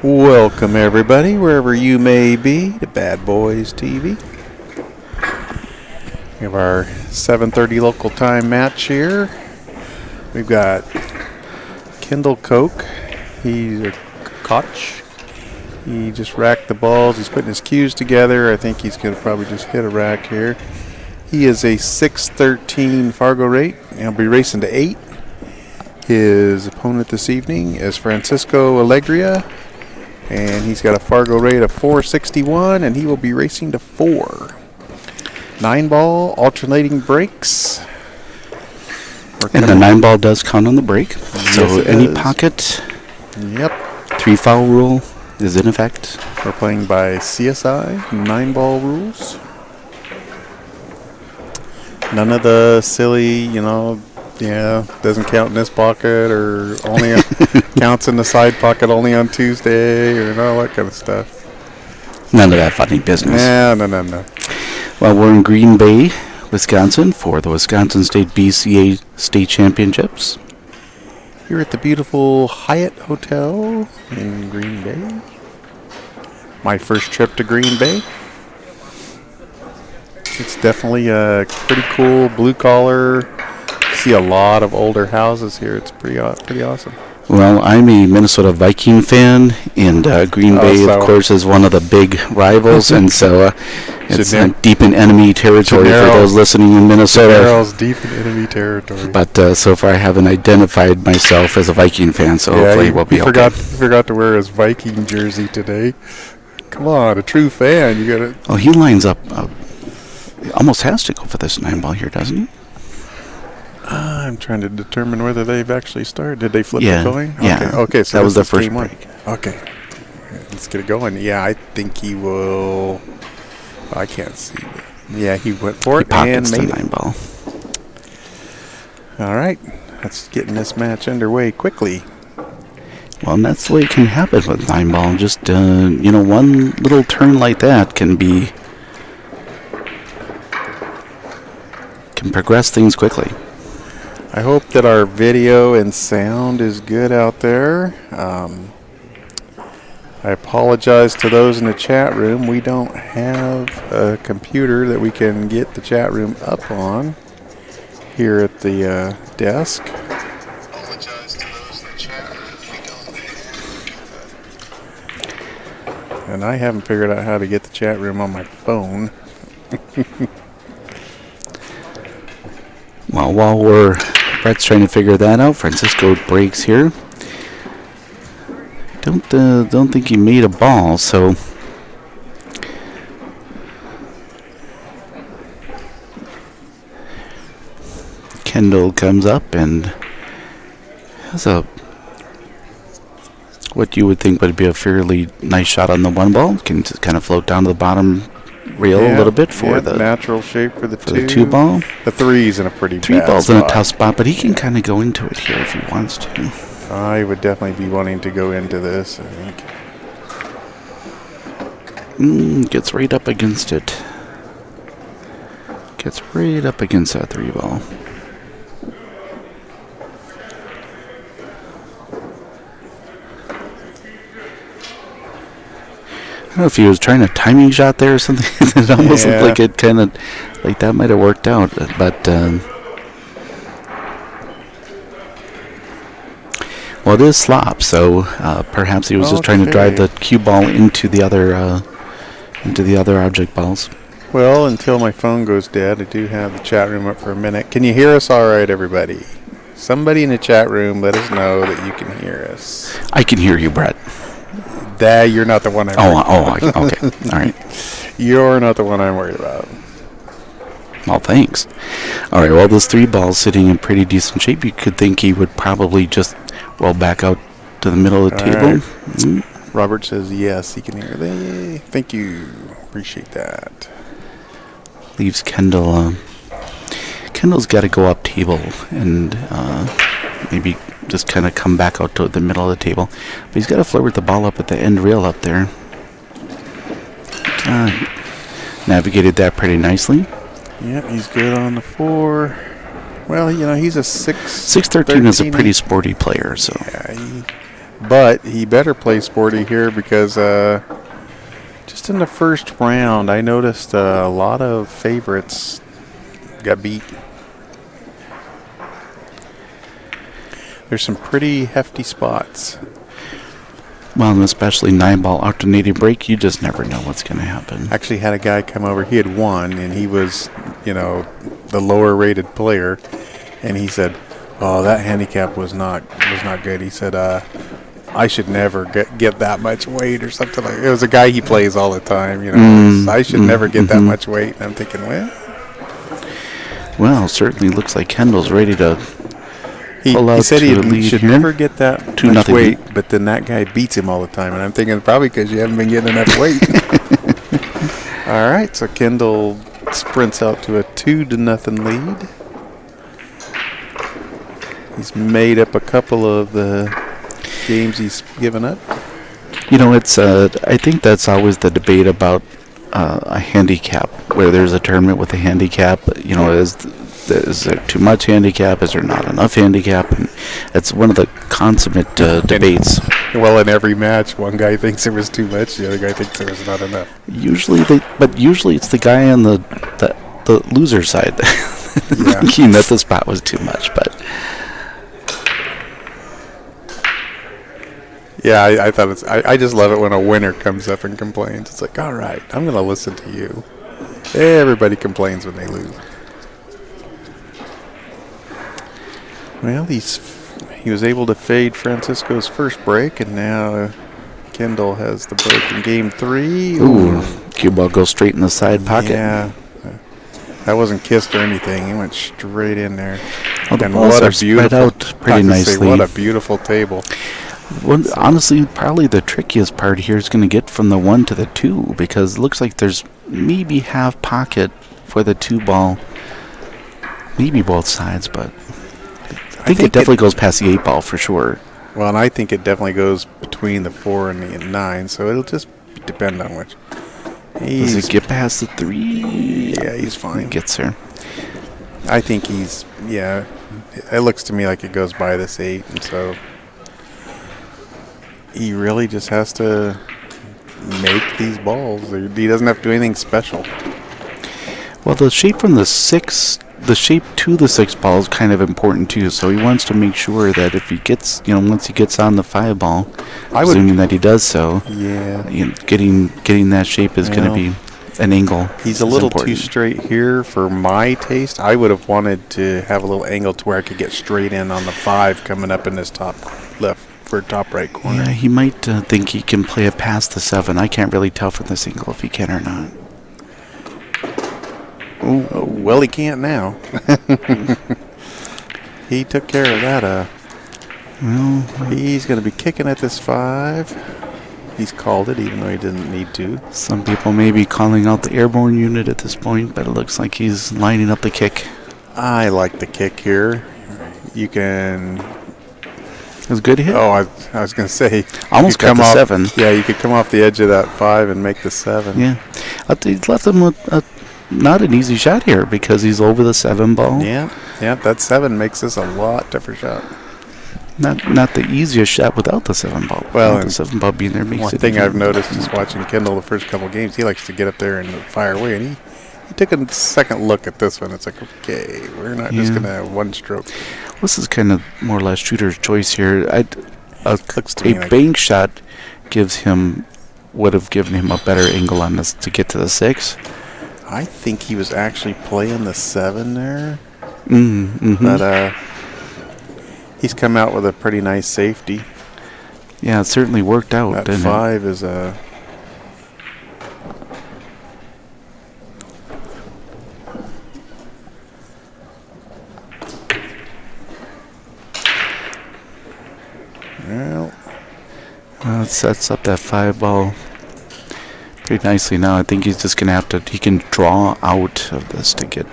Welcome everybody, wherever you may be, to BadBoys TV. We have our 7:30 local time match here. We've got Kendal Koch. He's a Koch. He just racked the balls. He's putting his cues together. I think he's going to probably just hit a rack here. He is a 6.13 Fargo rate. He'll be racing to 8. His opponent this evening is Francisco Alegria, and he's got a Fargo rate of 4.61, and he will be racing to 4. 9-ball, alternating brakes. And the 9-ball does count on the brake. So Yes, any does. pocket, Yep. 3-foul rule is in effect. We're playing by CSI, 9-ball rules. None of the silly, doesn't count in this pocket, or only counts in the side pocket only on Tuesday, or all that kind of stuff. None of that funny business. No. Well, we're in Green Bay, Wisconsin for the Wisconsin State BCA State Championships. Here at the beautiful Hyatt Hotel in Green Bay. My first trip to Green Bay. It's definitely a pretty cool blue collar. See a lot of older houses here. It's pretty awesome. Well, I'm a Minnesota Viking fan, and Green Bay, of course, is one of the big rivals, and so it's deep in enemy territory for those listening in Minnesota. Gennaro's deep in enemy territory. But so far, I haven't identified myself as a Viking fan, so hopefully we'll be okay. He forgot to wear his Viking jersey today. Come on, a true fan. You gotta. Oh, he lines up. Almost has to go for this 9-ball here, doesn't he? I'm trying to determine whether they've actually started. Did they flip the coin? Yeah. Okay, so that was the first break. Okay. Let's get it going. Yeah, I think he will. I can't see. But yeah, he went for it and made the 9-ball. All right. Let's get this match underway quickly. Well, and that's the way it can happen with 9-ball. Just, one little turn like that can progress things quickly. I hope that our video and sound is good out there. I apologize to those in the chat room. We don't have a computer that we can get the chat room up on here at the desk. And I haven't figured out how to get the chat room on my phone. Well, while Brett's trying to figure that out, Francisco breaks here. Don't think he made a ball, so Kendal comes up and has what you would think would be a fairly nice shot on the 1-ball. Can just kind of float down to the bottom rail a little bit for the natural shape for the 2-ball. The 3's in a pretty bad 3-ball's spot. in a tough spot, but he can kind of go into it here if he wants to. I would definitely be wanting to go into this, I think. Gets right up against it. Gets right up against that 3-ball. I don't know if he was trying a timing shot there or something. It almost looked like it kind of, like that might have worked out. But, well, it is slop, so perhaps he was just trying to drive the cue ball into the other object balls. Well, until my phone goes dead, I do have the chat room up for a minute. Can you hear us all right, everybody? Somebody in the chat room, let us know that you can hear us. I can hear you, Brett. You're not the one I'm worried about. Okay. All right. You're not the one I'm worried about. Well, thanks. All right, well, this 3-ball's sitting in pretty decent shape. You could think he would probably just roll back out to the middle of the table. Right. Robert says yes, he can hear. Thank you. Appreciate that. Leaves Kendal. Kendal's got to go up table and maybe just kind of come back out to the middle of the table. But he's got to flirt with the ball up at the end rail up there. Navigated that pretty nicely. Yep, he's good on the 4. Well, he's a 6'13". 6'13" is a pretty sporty player, so. Yeah, But he better play sporty here because just in the first round, I noticed a lot of favorites got beat. There's some pretty hefty spots. Well, and especially 9-ball alternating break, you just never know what's going to happen. Actually had a guy come over. He had won, and he was, the lower-rated player. And he said, "Oh, that handicap was not good." He said, "I should never get that much weight," or something like that. It was a guy he plays all the time. I should never get that much weight. And I'm thinking, Well, certainly looks like Kendall's ready to. He said he should never get that much weight, but then that guy beats him all the time. And I'm thinking probably because you haven't been getting enough weight. All right, so Kendall sprints out to a 2-0 lead. He's made up a couple of the games he's given up. It's I think that's always the debate about a handicap, where there's a tournament with a handicap. Is there too much handicap? Is there not enough handicap? And it's one of the consummate debates. Well, in every match, one guy thinks there was too much, the other guy thinks there was not enough. Usually it's the guy on the loser side thinking that the spot was too much. But yeah, I thought I just love it when a winner comes up and complains. It's like, all right, I'm going to listen to you. Everybody complains when they lose. Well, he was able to fade Francisco's first break, and now Kendall has the break in game 3. Ooh, cue ball goes straight in the side pocket. Yeah, that wasn't kissed or anything. He went straight in there. Well, the and balls what are a beautiful, spread out pretty nicely. What a beautiful table. Well, honestly, probably the trickiest part here is going to get from the 1 to the 2, because it looks like there's maybe half pocket for the 2 ball, maybe both sides, but I think it definitely goes past the 8 ball for sure. Well, and I think it definitely goes between the 4 and the 9, so it'll just depend on which. Does it get past the 3? Yeah, he's fine. He gets there. I think it looks to me like it goes by this 8, and so he really just has to make these balls. He doesn't have to do anything special. Well, the shape from the 6, the shape to the 6 ball is kind of important too. So he wants to make sure that if he gets, once he gets on the 5 ball, assuming that he does so, getting that shape is going to be an angle. He's a little too straight here for my taste. I would have wanted to have a little angle to where I could get straight in on the 5 coming up in this top left for top right corner. Yeah, he might think he can play it past the 7. I can't really tell from this angle if he can or not. Oh, well, he can't now. He took care of that. He's going to be kicking at this 5. He's called it, even though he didn't need to. Some people may be calling out the airborne unit at this point, but it looks like he's lining up the kick. I like the kick here. You can... It was a good hit. Oh, I was going to say... Almost got the 7. Yeah, you could come off the edge of that 5 and make the 7. Yeah. He's left him with not an easy shot here because he's over the 7 ball. Yeah, that 7 makes this a lot tougher shot. Not the easiest shot without the 7 ball. Well, the 7 ball being there makes one it thing I've noticed is watching Kendall the first couple games, he likes to get up there and fire away, and he took a second look at this one. It's like, okay, we're not just going to have one stroke. This is kind of more or less shooter's choice here. A like bank shot would have given him a better angle on this to get to the 6. I think he was actually playing the 7 there. But he's come out with a pretty nice safety. Yeah, it certainly worked out. That didn't 5 is Well, it sets up that 5 ball pretty nicely now. I think he's just going to have to... He can draw out of this to get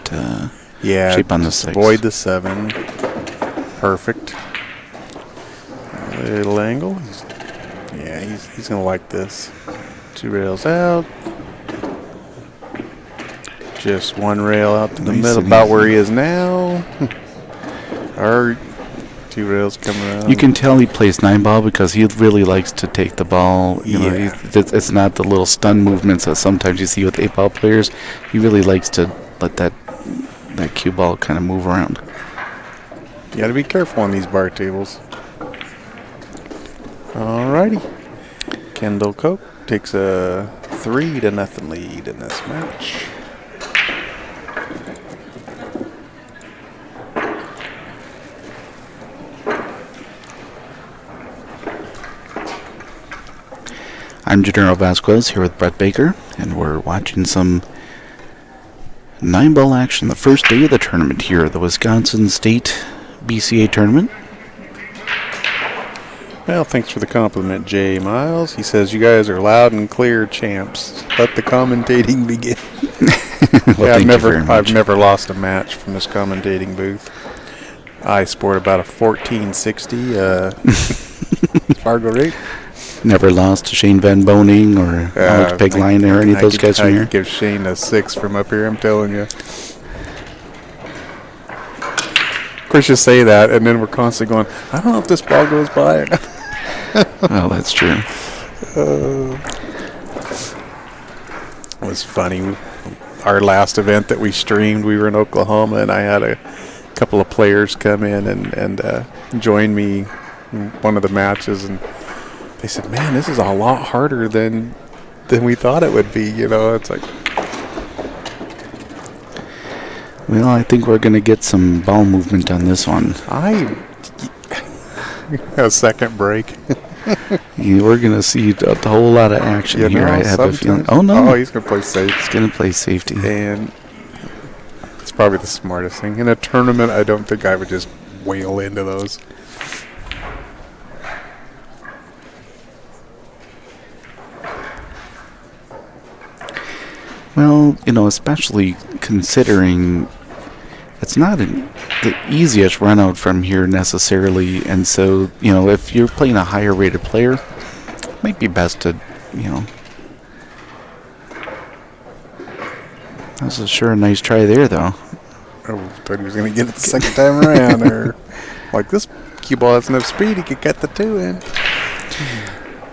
shape on the 6. Avoid the 7. Perfect. A little angle. He's going to like this. 2 rails out. Just 1 rail out to the middle, about where he is now. Or 2 rails coming out. You can tell he plays 9-ball because he really likes to take the ball. You know, it's not the little stun movements that sometimes you see with 8-ball players. He really likes to let that cue ball kind of move around. You got to be careful on these bar tables. Alrighty. Kendal Koch takes a 3-0 lead in this match. I'm Gennaro Vasquez here with Brett Baker, and we're watching some 9-ball action the first day of the tournament here, the Wisconsin State BCA tournament. Well, thanks for the compliment, Jay Miles. He says, you guys are loud and clear champs. Let the commentating begin. Well, I've never lost a match from this commentating booth. I sport about a 1460 Fargo rate. Never lost to Shane Van Boning or Alex Pegline or any of those guys from here. I could give Shane a 6 from up here, I'm telling you. Of course, you say that, and then we're constantly going, I don't know if this ball goes by or not. Well, that's true. It was funny. Our last event that we streamed, we were in Oklahoma, and I had a couple of players come in and join me in one of the matches, and they said, man, this is a lot harder than we thought it would be. You know, it's like. Well, I think we're going to get some ball movement on this one. A second break. Yeah, we're going to see a whole lot of action here. I have a feeling. Oh, no. Oh, he's going to play safe. He's going to play safety. And it's probably the smartest thing. In a tournament, I don't think I would just wail into those. Well, you know, especially considering it's not the easiest run out from here necessarily, and so, you know, if you're playing a higher rated player, it might be best to, you know. That was sure a nice try there, though. I thought he was going to get it the second time around. Or like, this cue ball has enough speed, he could get the 2 in.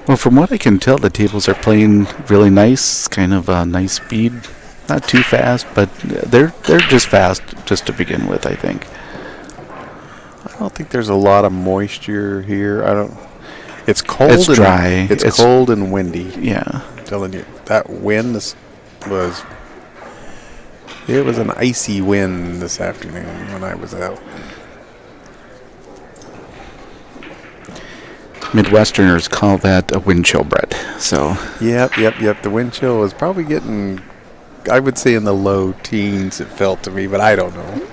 Well, from what I can tell, the tables are playing really nice, kind of nice speed. Not too fast, but they're just fast just to begin with, I think. I don't think there's a lot of moisture here. It's cold. It's dry. It's cold and windy. Yeah. I'm telling you, that wind was an icy wind this afternoon when I was out. Midwesterners call that a wind chill, Brett. So. Yep. The wind chill was probably getting, I would say, in the low teens. It felt to me, but I don't know.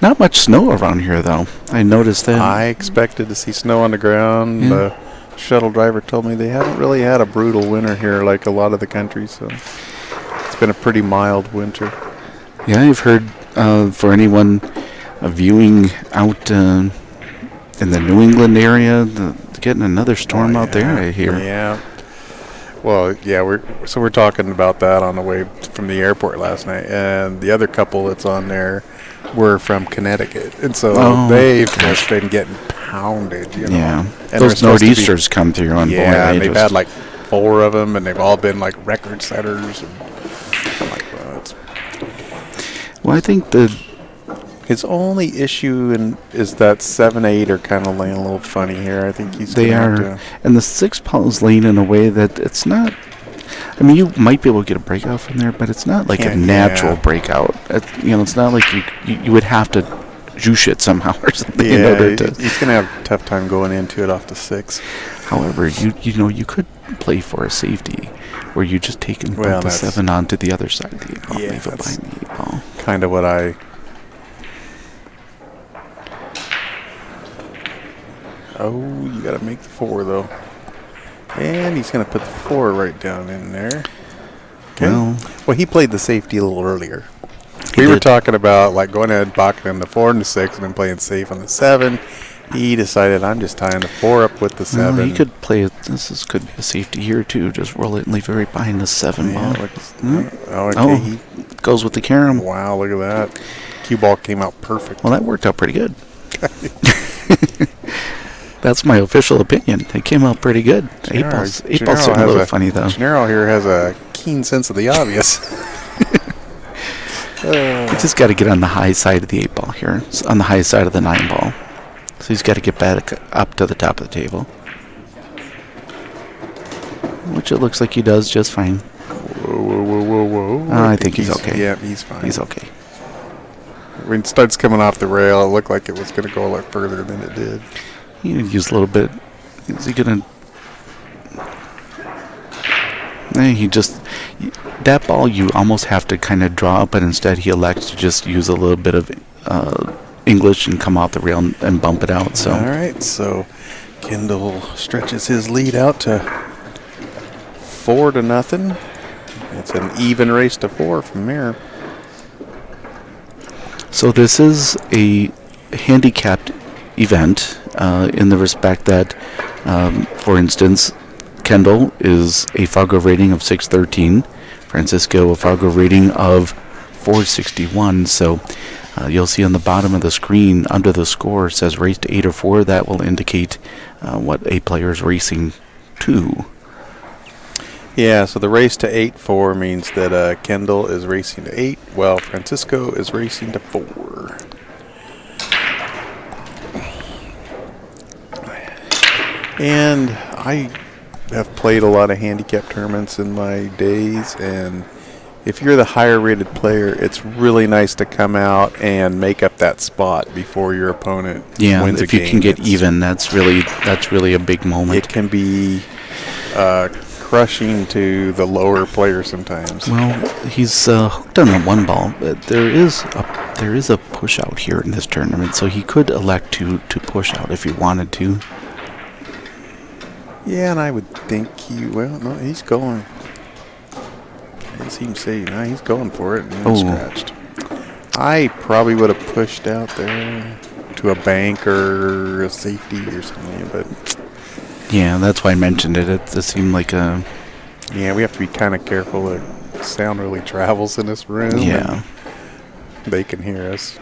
Not much snow around here, though. I noticed that. I expected to see snow on the ground. Yeah. The shuttle driver told me they haven't really had a brutal winter here like a lot of the country, so it's been a pretty mild winter. Yeah, I've heard for anyone viewing out in the New England area, getting another storm out there, I hear. Yeah. Well, yeah, we're talking about that on the way from the airport last night, and the other couple that's on there were from Connecticut, and so they've just been getting pounded, you know. Yeah, and those nor'easters come through on board. Yeah, and they've had like 4 of them, and they've all been like record setters. And I'm like, well, I think his only issue is that 7-8 are kind of laying a little funny here. I think they are, and the 6-ball is laying in a way that it's not. I mean, you might be able to get a breakout from there, but it's not like a natural breakout. It's not like you would have to juice it somehow or something. Yeah, he's gonna have a tough time going into it off the 6. However, you could play for a safety where you just take and put the 7 onto the other side of the 8 ball, leave it behind the 8 ball. Kind of what I. Oh, you got to make the 4 though, and he's gonna put the 4 right down in there. Okay. Well, he played the safety a little earlier. We were talking about like going ahead and pocketing the 4 and the 6 and then playing safe on the 7. He decided, I'm just tying the 4 up with the 7. Well, he could play it. This could be a safety here too. Just roll it and leave it right behind the 7 ball. Okay. goes with the carom. Wow, look at that. Cue ball came out perfect. Well, that worked out pretty good. That's my official opinion. It came out pretty good. Eight ball's sitting a little funny, though. Gennaro here has a keen sense of the obvious. You just got to get on the high side of the 8 ball here. It's on the high side of the 9 ball. So he's got to get back up to the top of the table. Which it looks like he does just fine. Whoa. I think he's okay. Yeah, he's fine. He's okay. When it starts coming off the rail, it looked like it was going to go a lot further than it did. He could use a little bit. Is he going to... He just... That ball you almost have to kind of draw, but instead he elects to just use a little bit of English and come off the rail and bump it out. So all right, so Kendal stretches his lead out to 4-0. It's an even race to 4 from there. So this is a handicapped event in the respect that, for instance, Kendal is a Fargo rating of 613, Francisco a Fargo rating of 461. So you'll see on the bottom of the screen under the score says race to 8 or 4. That will indicate what a player is racing to. Yeah, so the race to 8-4 means that Kendal is racing to 8, while Francisco is racing to 4. And I have played a lot of handicap tournaments in my days, and if you're the higher rated player, it's really nice to come out and make up that spot before your opponent wins a game. If you can get even, that's really a big moment. It can be crushing to the lower player sometimes. Well, he's hooked on the 1 ball, but there is a push out here in this tournament, so he could elect to push out if he wanted to. Yeah, and I would think he's going. It seems to say, no, he's going for it, and then scratched. I probably would have pushed out there to a bank or a safety or something, but... Yeah, that's why I mentioned it. It seemed like a... Yeah, we have to be kind of careful that sound really travels in this room. Yeah. They can hear us.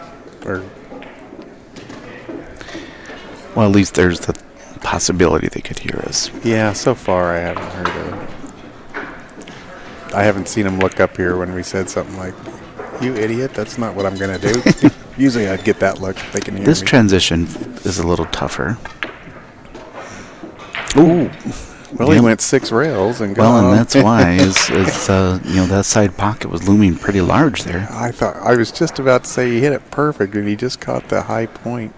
Well, at least there's the possibility they could hear us. Yeah, so far I haven't heard of. I haven't seen them look up here when we said something like, "You idiot, that's not what I'm going to do." Usually I'd get that look if they can hear me. This transition is a little tougher. Ooh. Well, he went 6 rails and got Well, and on. that's why that side pocket was looming pretty large there. I was just about to say he hit it perfect, and he just caught the high point.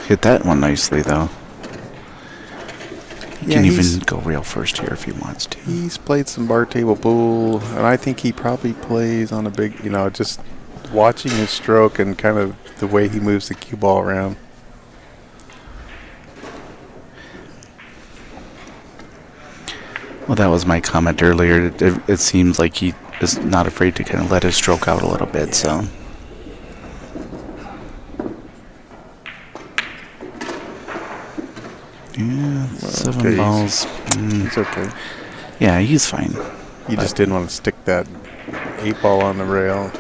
Hit that one nicely, though. He Yeah, can even go rail first here if he wants to. He's played some bar table pool, and I think he probably plays on a big, just watching his stroke and kind of the way he moves the cue ball around. Well, that was my comment earlier. It seems like he is not afraid to kind of let his stroke out a little bit, so... Yeah, 7 balls. It's okay. Yeah, he's fine. He just didn't want to stick that 8 ball on the rail.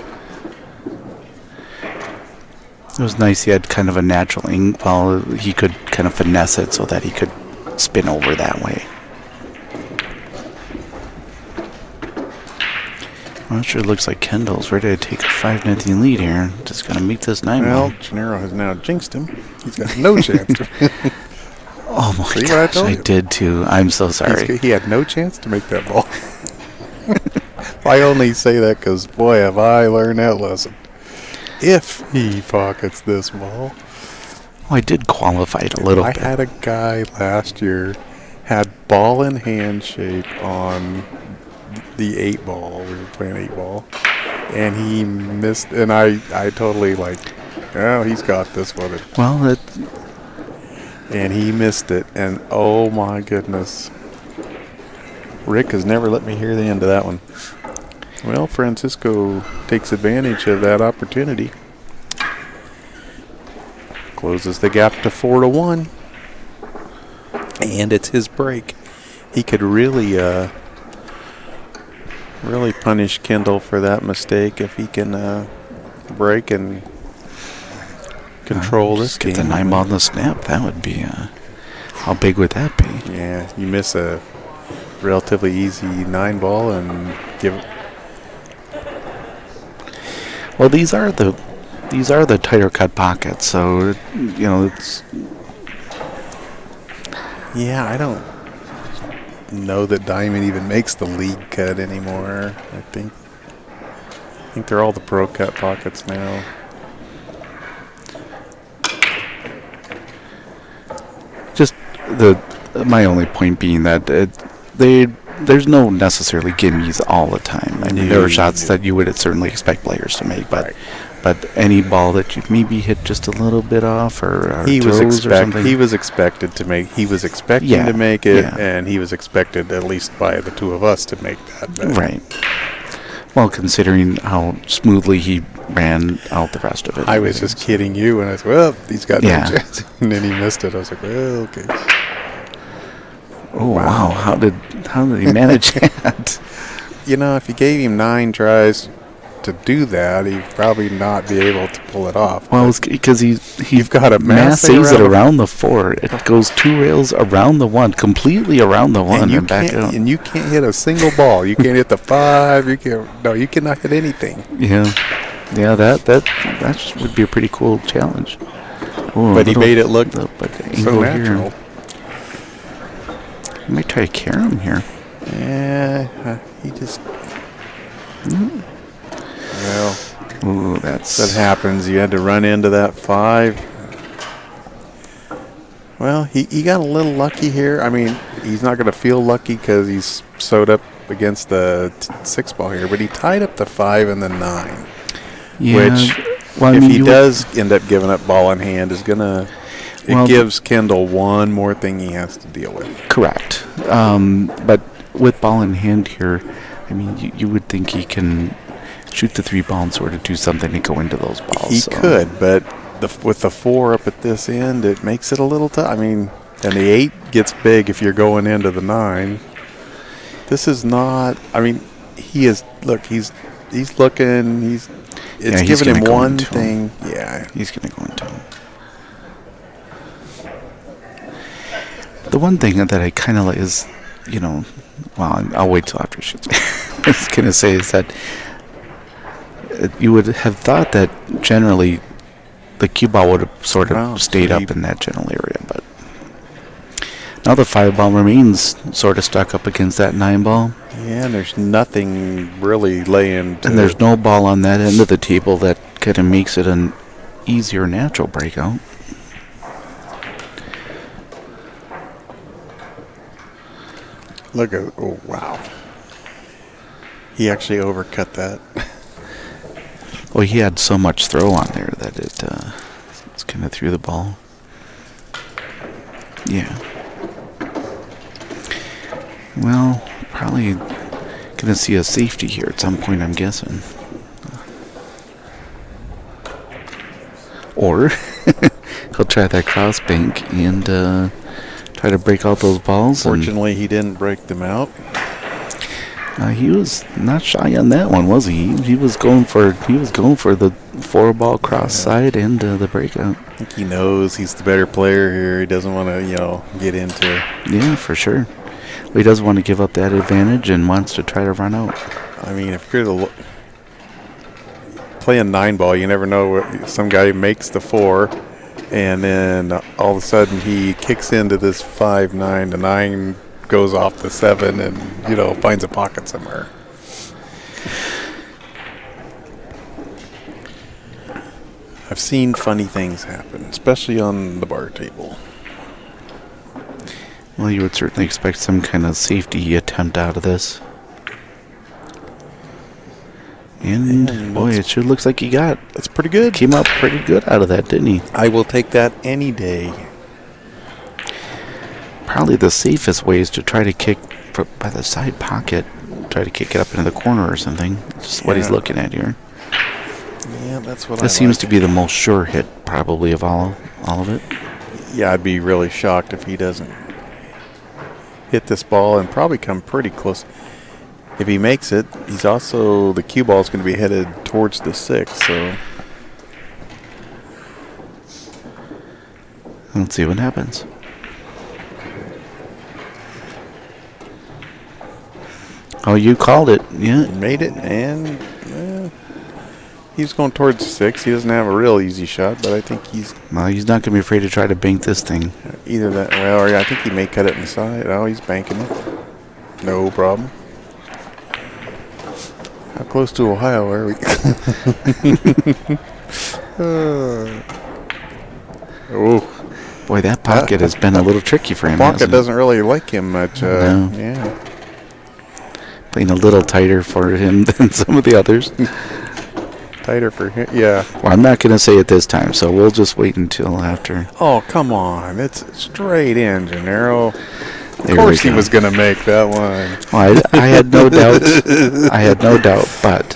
It was nice he had kind of a natural well, he could kind of finesse it so that he could spin over that way. Well, it sure looks like Kendall's ready to take a 5-0 lead here. Just going to meet this 9 ball. Well, Gennaro has now jinxed him. He's got no chance to... Oh my gosh, I did too. I'm so sorry. He had no chance to make that ball. I only say that because, boy, have I learned that lesson. If he pockets this ball. Oh, I did qualify it a little bit. I had a guy last year had ball in hand shape on the 8 ball. We were playing 8 ball. And he missed, and I totally he's got this one. Well, and he missed it, and oh my goodness. Rick has never let me hear the end of that one. Well, Francisco takes advantage of that opportunity. Closes the gap to 4-1. And it's his break. He could really really punish Kendal for that mistake if he can break and control this game. Get the 9 ball on the snap. That would be. How big would that be? Yeah, you miss a relatively easy 9 ball and give. Well, these are the tighter cut pockets, so it's. Yeah, I don't know that Diamond even makes the league cut anymore. I think they're all the pro cut pockets now. Just my only point being that there's no necessarily gimmies all the time. I mean, there are shots that you would certainly expect players to make, but any ball that you maybe hit just a little bit off or he was something. He was expected to make. He was expecting to make it, and he was expected, at least by the two of us, to make that. Right. Well, considering how smoothly he ran out the rest of it. I was just kidding you, and I said, well, he's got no chance. And then he missed it. I was like, well, okay. Oh, wow. How did he manage that? If you gave him 9 tries to do that, he'd probably not be able to pull it off. Well, it's because you've got a mass saves it around the 4. It goes 2 rails around the 1, completely around the 1 and back out. And you can't hit a single ball. You can't hit the 5. You cannot hit anything. Yeah, that just would be a pretty cool challenge. Ooh, but he made it look so natural. I might try to carry him here. Yeah, he just. Well, that happens. You had to run into that 5. Well, he got a little lucky here. I mean, he's not going to feel lucky because he's sewed up against the 6 ball here, but he tied up the 5 and the 9. Yeah. Which, if he does end up giving up ball in hand, is going to. It gives Kendal one more thing he has to deal with. Correct. But with ball in hand here, I mean, you would think he can shoot the 3 ball and sort of do something to go into those balls. He could, but with the 4 up at this end, it makes it a little tough. I mean, and the 8 gets big if you're going into the 9. This is not. I mean, he is. Look, he's looking. It's giving him one thing. Yeah, he's going to go into him. The one thing that I kind of like is, I'll wait till after shoots. I was going to say is that you would have thought that generally the cue ball would have sort of stayed up in that general area, but now the 5 ball remains sort of stuck up against that 9 ball. Yeah, and there's nothing really laying. And there's no ball on that end of the table that kind of makes it an easier natural breakout. Look at, oh, wow. He actually overcut that. Well, he had so much throw on there that it's kind of threw the ball. Yeah. Well, probably going to see a safety here at some point, I'm guessing. Or he'll try that cross bank and try to break out those balls. Fortunately, he didn't break them out. He was not shy on that one, was he? He was going for the 4 ball cross side and the breakout. I think he knows he's the better player here. He doesn't want to, get into. Yeah, for sure. Well, he doesn't want to give up that advantage and wants to try to run out. I mean, if you're playing 9 ball, you never know what some guy makes the 4, and then all of a sudden he kicks into this 5-9. The 9 goes off the 7 and, finds a pocket somewhere. I've seen funny things happen, especially on the bar table. Well, you would certainly expect some kind of safety attempt out of this. And boy, it sure looks like he got. That's pretty good. Came out pretty good out of that, didn't he? I will take that any day. Probably the safest way is to try to kick by the side pocket. Try to kick it up into the corner or something. Just what he's looking at here. Yeah, that's what that seems to be the most sure hit, probably, of all of it. Yeah, I'd be really shocked if he doesn't hit this ball and probably come pretty close. If he makes it, he's also, the cue ball is going to be headed towards the 6, so. Let's see what happens. Oh, you called it. Yeah. He made it, and he's going towards the 6. He doesn't have a real easy shot, but I think he's. Well, he's not going to be afraid to try to bank this thing. Either that, well, or I think he may cut it inside. Oh, he's banking it. No problem. How close to Ohio are we? Oh. Boy, that pocket has been a little tricky for him. Pocket doesn't really like him much. No. Yeah. Playing a little tighter for him than some of the others. Tighter for him, yeah. Well, I'm not going to say it this time, so we'll just wait until after. Oh, come on. It's straight in, Gennaro. Of There course we he go. was going to make that one. Well, I had no doubt. I had no doubt, but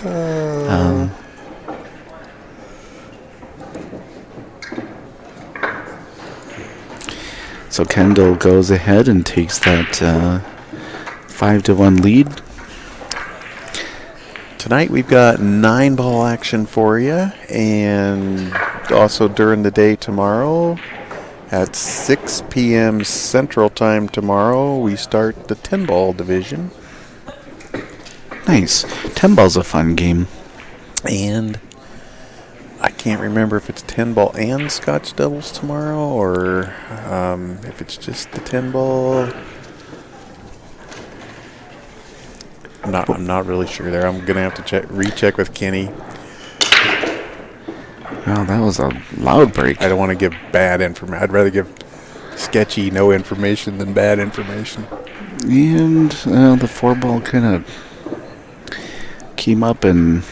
so Kendal goes ahead and takes that 5-1 lead. Tonight we've got 9-ball action for you, and also during the day tomorrow at 6 p.m. Central Time tomorrow, we start the 10-ball division. Nice. 10-ball's a fun game. And I can't remember if it's 10-ball and Scotch Devils tomorrow, or if it's just the 10-ball. I'm not really sure there. I'm gonna have to recheck with Kenny. Well, that was a loud break. I don't want to give bad information. I'd rather give sketchy no information than bad information. And the 4-ball kind of came up and...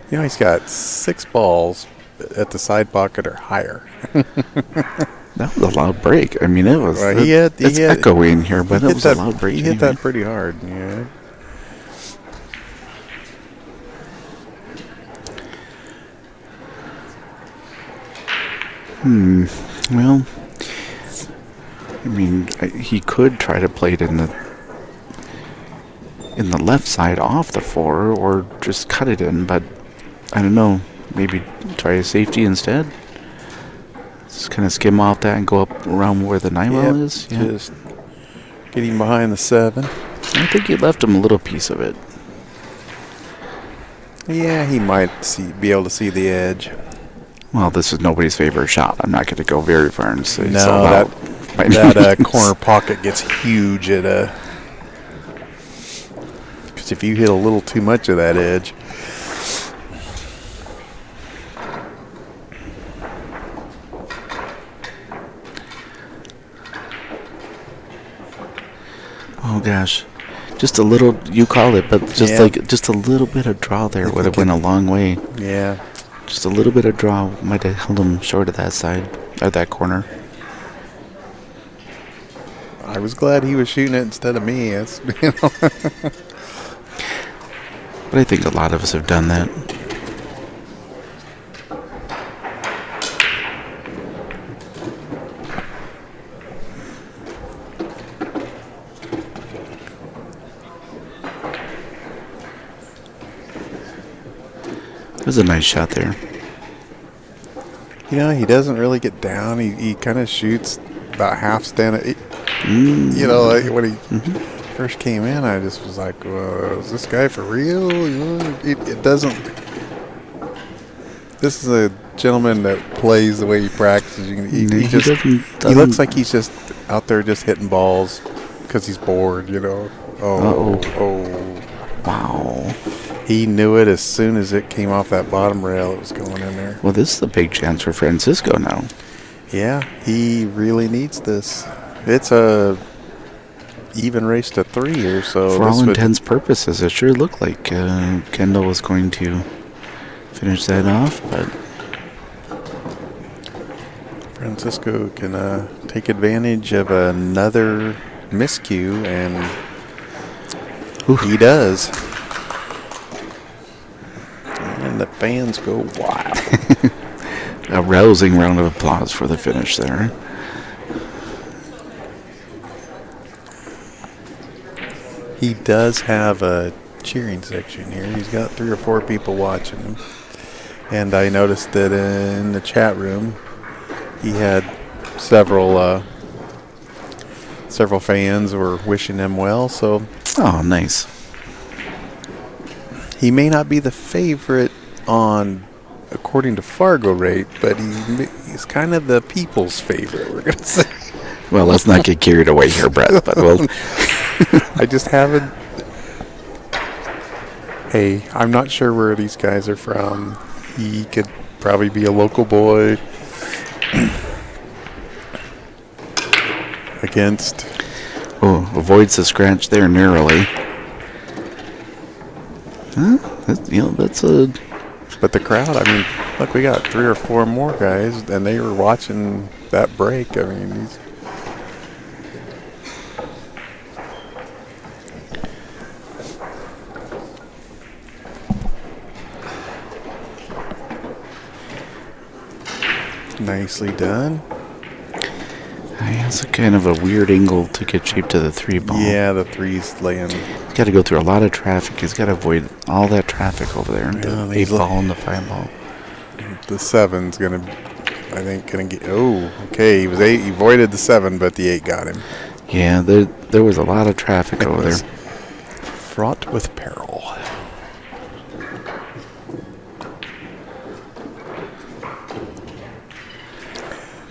You know, he's got 6 balls at the side pocket or higher. That was a loud break. I mean, it was... Well, it's echoey in here, but it was a loud break. He hit that pretty hard, yeah. Well, I mean, he could try to play it in the left side off the 4, or just cut it in, but I don't know. Maybe try a safety instead. Just kind of skim off that and go up around where the 9-ball is. Yeah. Just get him behind the 7. I think he left him a little piece of it. Yeah, he might be able to see the edge. Well, this is nobody's favorite shot. I'm not going to go very far and say No, that corner pocket gets huge at a. Because if you hit a little too much of that edge. Oh gosh, just a little. You call it, but just a little bit of draw there would have went a long way. Yeah. Just a little bit of draw might have held him short of that side, or that corner. I was glad he was shooting it instead of me. It's, you know. But I think a lot of us have done that. It was a nice shot there. You know, he doesn't really get down. He kind of shoots about half stand. You know, like when he first came in, I just was like, well, is this guy for real? You know, it doesn't. This is a gentleman that plays the way he practices. He looks like he's just out there just hitting balls because he's bored, you know. Oh. Wow. He knew it as soon as it came off that bottom rail. It was going in there. Well, this is a big chance for Francisco now. Yeah, he really needs this. It's a even race to 3 here, so for all intents and purposes, it sure looked like Kendal was going to finish that off, but Francisco can take advantage of another miscue, and he does. And the fans go wild. A rousing round of applause for the finish there. He does have a cheering section here. He's got 3 or 4 people watching him. And I noticed that in the chat room, he had several fans were wishing him well. So, Oh, nice. he may not be the favorite according to Fargo rate, but he's kind of the people's favorite, we're gonna say. Well, let's not get carried away here, Brett. But we'll. I just haven't. Hey, I'm not sure where these guys are from. He could probably be a local boy against. Oh, avoids the scratch there narrowly. Huh? That's a. But the crowd, I mean, look, we got 3 or 4 more guys, and they were watching that break. I mean, he's. Nicely done. It's a kind of a weird angle to get shaped to the 3 ball. Yeah, the 3's laying. He's got to go through a lot of traffic. He's got to avoid all that traffic over there. Yeah, The 8 ball and the 5 ball. The 7's gonna get. Oh, okay. He avoided the 7, but the 8 got him. Yeah, there was a lot of traffic over there. Fraught with peril.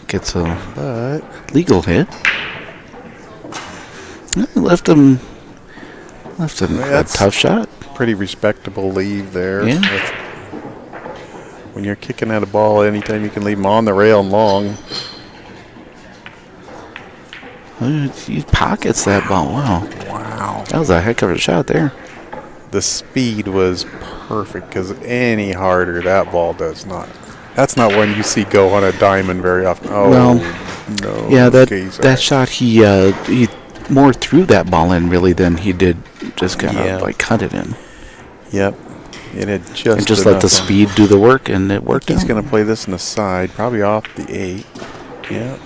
Gets a But legal hit. Left him a That's- tough shot. pretty respectable leave there. Yeah. When you're kicking at a ball, anytime you can leave them on the rail and long. He pockets that ball. Wow. Wow. That was a heck of a shot there. The speed was perfect because any harder, that ball does not. That's not one you see go on a diamond very often. Oh, Well, no. Yeah, Okay, sorry. that shot, he more threw that ball in really than he did just kind of like cut it in. Yep. It had just And just let the enough on- speed do the work, and it worked He's out. going to play this in the side, probably off the 8. Yeah.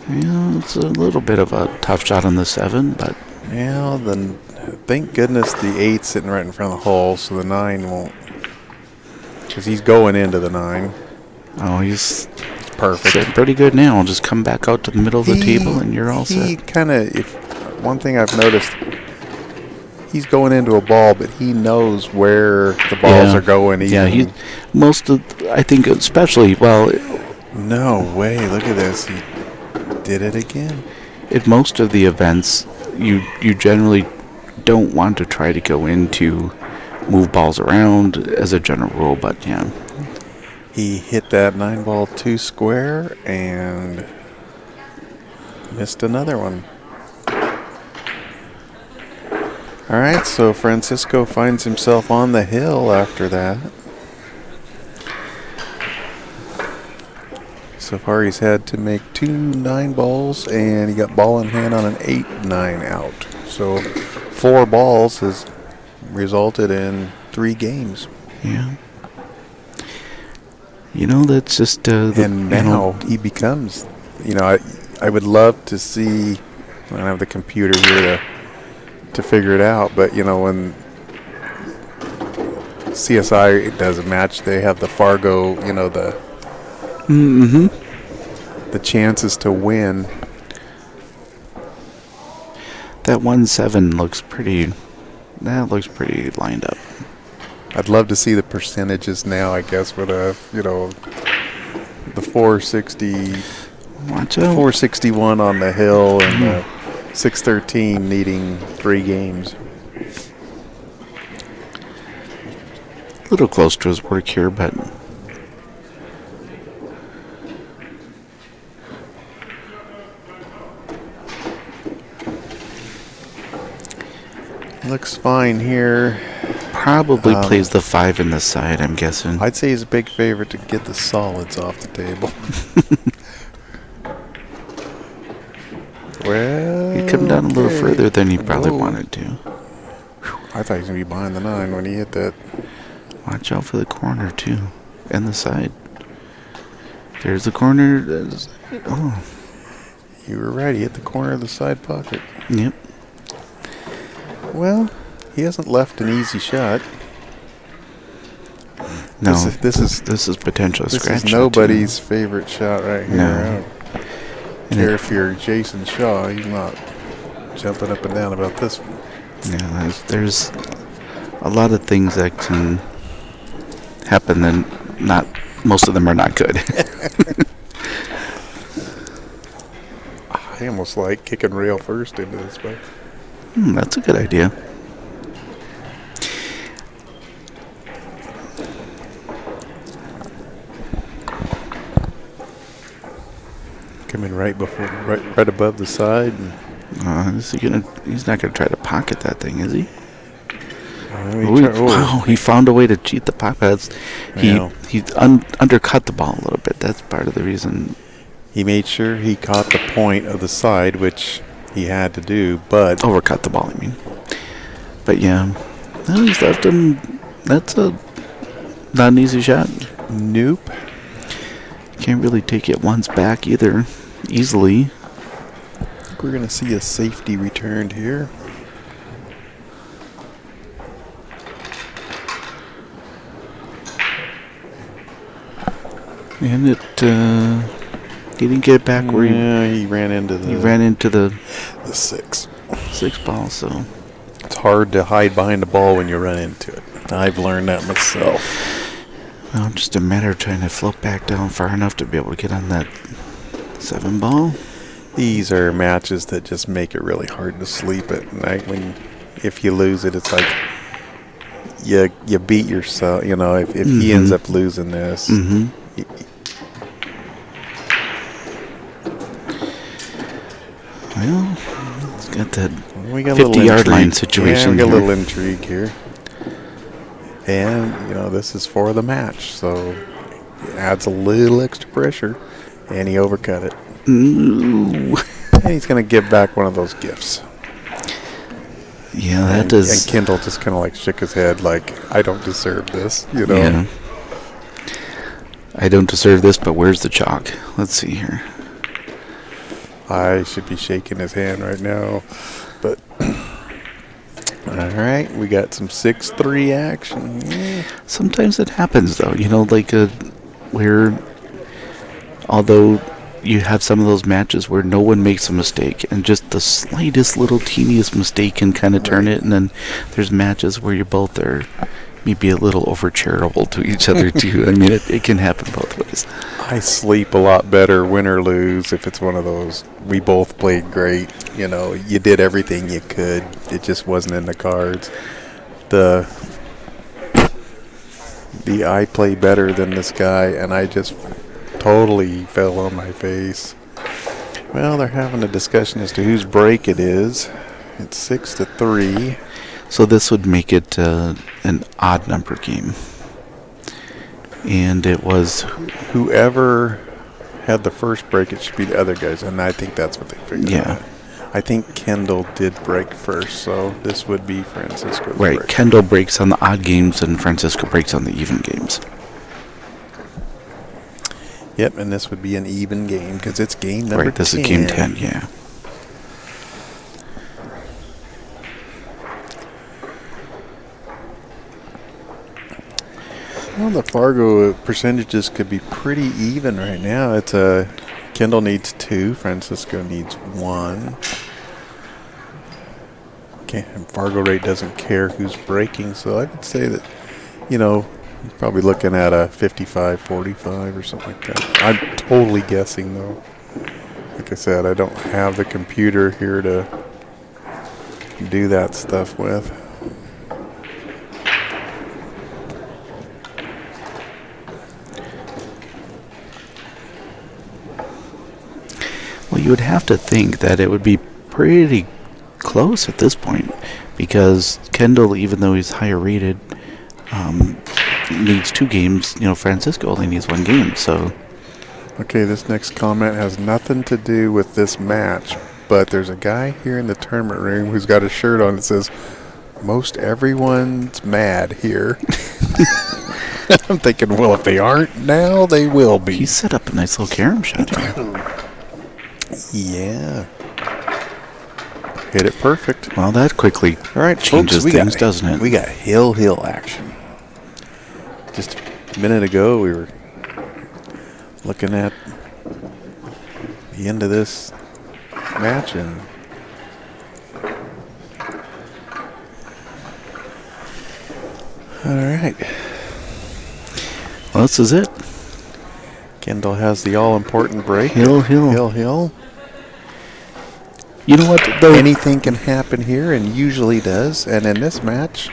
Yeah, it's a little bit of a tough shot on the 7, but Well, then, thank goodness the 8's sitting right in front of the hole, so the 9 won't. Because he's going into the 9. he's Perfect. sitting pretty good now. Just come back out to the middle of the table, and you're all He set. kind of, one thing I've noticed, he's going into a ball, but he knows where the balls are going. Yeah, I think especially, well, No way, look at this. He did it again. at most of the events, you generally don't want to try to go into move balls around as a general rule, but yeah. He hit that 9 ball 2 square and missed another one. All right, so Francisco finds himself on the hill after that. So far he's had to make 2 9 balls, and he got ball in hand on an 8-9 out. So 4 balls has resulted in 3 games. Yeah. That's just And now he becomes, I would love to see, I don't have the computer here to figure it out, but, when CSI does a match, they have the Fargo, the chances to win. that 1-7 looks pretty lined up. I'd love to see the percentages now, I guess, for the 460, Watch out. 461 on the hill and the 613 needing 3 games. A little close to his work here, but Looks fine here. probably plays the 5 in the side, I'm guessing. I'd say he's a big favorite to get the solids off the table. Well, He'd come down a little okay. further than he probably Whoa. wanted to. I thought he was going to be behind the 9 when he hit that. Watch out for the corner, too. And the side. There's the corner. Oh, You were right. He hit the corner of the side pocket. yep. Well, he hasn't left an easy shot. No, this is potential This scratch. is nobody's favorite shot right here. No. I don't care if you're Jason Shaw. He's not jumping up and down about this one. Yeah, there's a lot of things that can happen, and most of them are not good. I almost like kicking rail first into this one. That's a good idea. Coming right above the side. And He's not gonna try to pocket that thing, is he? Wow, he found a way to cheat the pockets. He undercut the ball a little bit. That's part of the reason. He made sure he caught the point of the side, which he had to do, but Overcut the ball, I mean. But yeah, he's left him. That's not an easy shot. Nope. Can't really take it once back either, easily. I think we're going to see a safety returned here. And he didn't get it back where he ran into the the 6 ball, so it's hard to hide behind the ball when you run into it. I've learned that myself. well, just a matter of trying to float back down far enough to be able to get on that 7 ball. These are matches that just make it really hard to sleep at night. If you lose it, it's like you beat yourself. You know, if he ends up losing this. Mm-hmm. Well, it's got that 50-yard line situation. Yeah, we got here. a little intrigue here. And, this is for the match, so it adds a little extra pressure. And he overcut it. Ooh. And he's going to give back one of those gifts. Yeah, that does. And Kendal just kind of shook his head like, I don't deserve this, Yeah. I don't deserve this, but where's the chalk? Let's see here. I should be shaking his hand right now. But, all right, we got some 6-3 action. Yeah. Sometimes it happens, though. Where, although you have some of those matches where no one makes a mistake, and just the slightest little teeniest mistake can kind of turn it, and then there's matches where you both are maybe a little over charitable to each other, too. I mean, it can happen both ways. I sleep a lot better, win or lose, if it's one of those, we both played great. You did everything you could. It just wasn't in the cards. The I play better than this guy, and I just totally fell on my face. Well, they're having a discussion as to whose break it is. It's 6-3. So this would make it an odd number game. And it was whoever had the first break, it should be the other guys, and I think that's what they figured out. I think Kendal did break first, so this would be Francisco's right. break. Kendal breaks on the odd games, and Francisco breaks on the even games. Yep, and this would be an even game because it's game number 10. Right, this is game 10, yeah. Well, the Fargo percentages could be pretty even right now. It's Kendal needs 2, Francisco needs 1. Okay, and Fargo rate doesn't care who's breaking, so I would say that, you're probably looking at a 55-45 or something like that. I'm totally guessing, though. Like I said, I don't have the computer here to do that stuff with. Well, you would have to think that it would be pretty close at this point, because Kendal, even though he's higher rated, needs 2 games. Francisco only needs 1 game, so. Okay, this next comment has nothing to do with this match, but there's a guy here in the tournament room who's got a shirt on that says, "Most everyone's mad here." I'm thinking, well, if they aren't now, they will be. He set up a nice little carom shot here. Yeah. hit it perfect. Well, that quickly All right, changes folks, things, doesn't it? We got hill action. Just a minute ago, we were looking at the end of this match, and all right. Well, this is it. Kendall has the all-important break. Hill. Hill. You know what, though? Anything can happen here, and usually does. And in this match,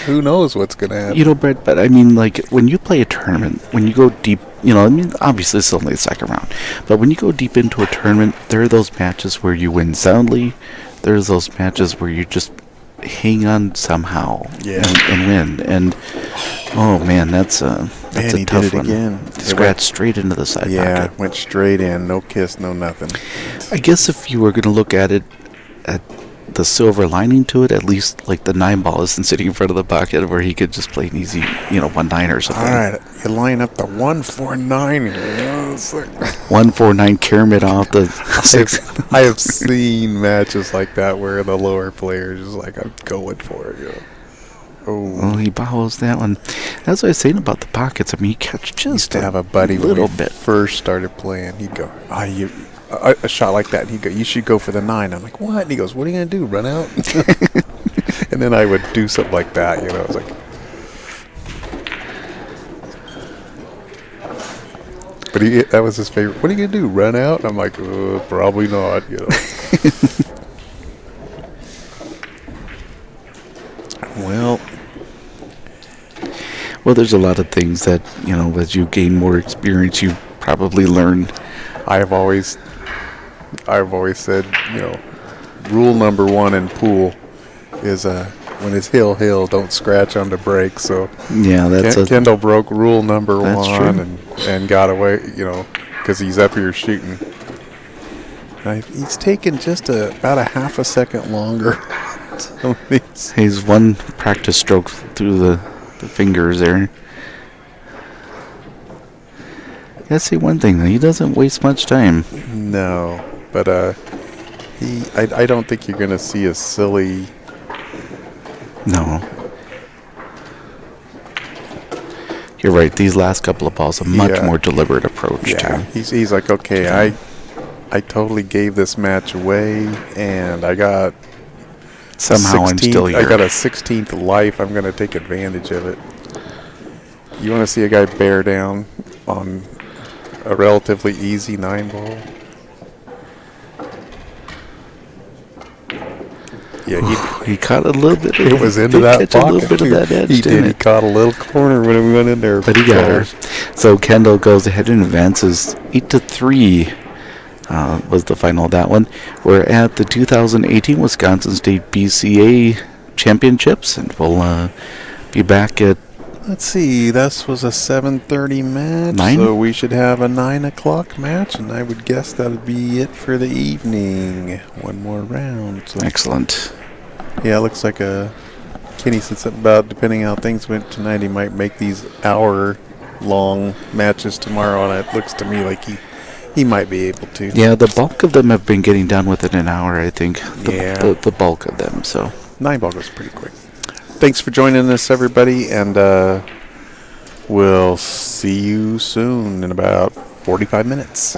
who knows what's going to happen? You know, Brett, but I mean, like, when you play a tournament, when you go deep, you know, I mean, obviously it's only the second round, but when you go deep into a tournament, there are those matches where you win soundly. There's those matches where you just hang on somehow and win. And, oh, man, that's a tough one. Again. Scratch straight into the side pocket. Yeah, went straight in. No kiss, no nothing. I guess if you were going to look at it at the silver lining to it, at least like the 9-ball isn't sitting in front of the pocket where he could just play an easy, 1-9 or something. All right, you line up the 1-4-9 here. It's like 1-4-9 Kermit off the 6. I have seen matches like that where the lower players is like, I'm going for it. Oh, well, he bowls that one. That's what I was saying about the pockets. I mean, he catch just used to have a buddy little when we bit. First started playing. He'd go, a shot like that. And he'd go, you should go for the 9. I'm like, what? And he goes, what are you gonna do? Run out? And then I would do something like that. I was like, but that was his favorite. What are you gonna do? Run out? And I'm like, probably not. Well, there's a lot of things that, as you gain more experience, you probably learn. I've always said, rule number 1 in pool is when it's hill, don't scratch on the break. So yeah, that's Kendall broke rule number 1 true. and got away, because he's up here shooting. He's taken just about a half a second longer. He's one practice stroke through the fingers there. Gotta say one thing though, he doesn't waste much time. No, but I don't think you're gonna see a silly. No, you're right. These last couple of balls, a much more deliberate approach. Yeah, he's like, okay, I totally gave this match away, and I got. Somehow I'm still here. I got a 16th life. I'm going to take advantage of it. You want to see a guy bear down on a relatively easy 9-ball? Yeah, he caught a little bit. It was into that pocket. A little bit of that edge, he did. He caught a little corner when we went in there. But he got her. So Kendall goes ahead and advances 8-3. Was the final of that one. We're at the 2018 Wisconsin State BCA Championships, and we'll be back at. Let's see. This was a 7:30 match, 9? So we should have a 9 o'clock match, and I would guess that would be it for the evening. One more round. So. Excellent. Yeah, it looks like Kenny said something about depending how things went tonight, he might make these hour-long matches tomorrow, and it looks to me like he might be able to. Yeah, the bulk of them have been getting done within an hour, I think. The bulk of them, so. 9-ball goes pretty quick. Thanks for joining us, everybody, and we'll see you soon in about 45 minutes.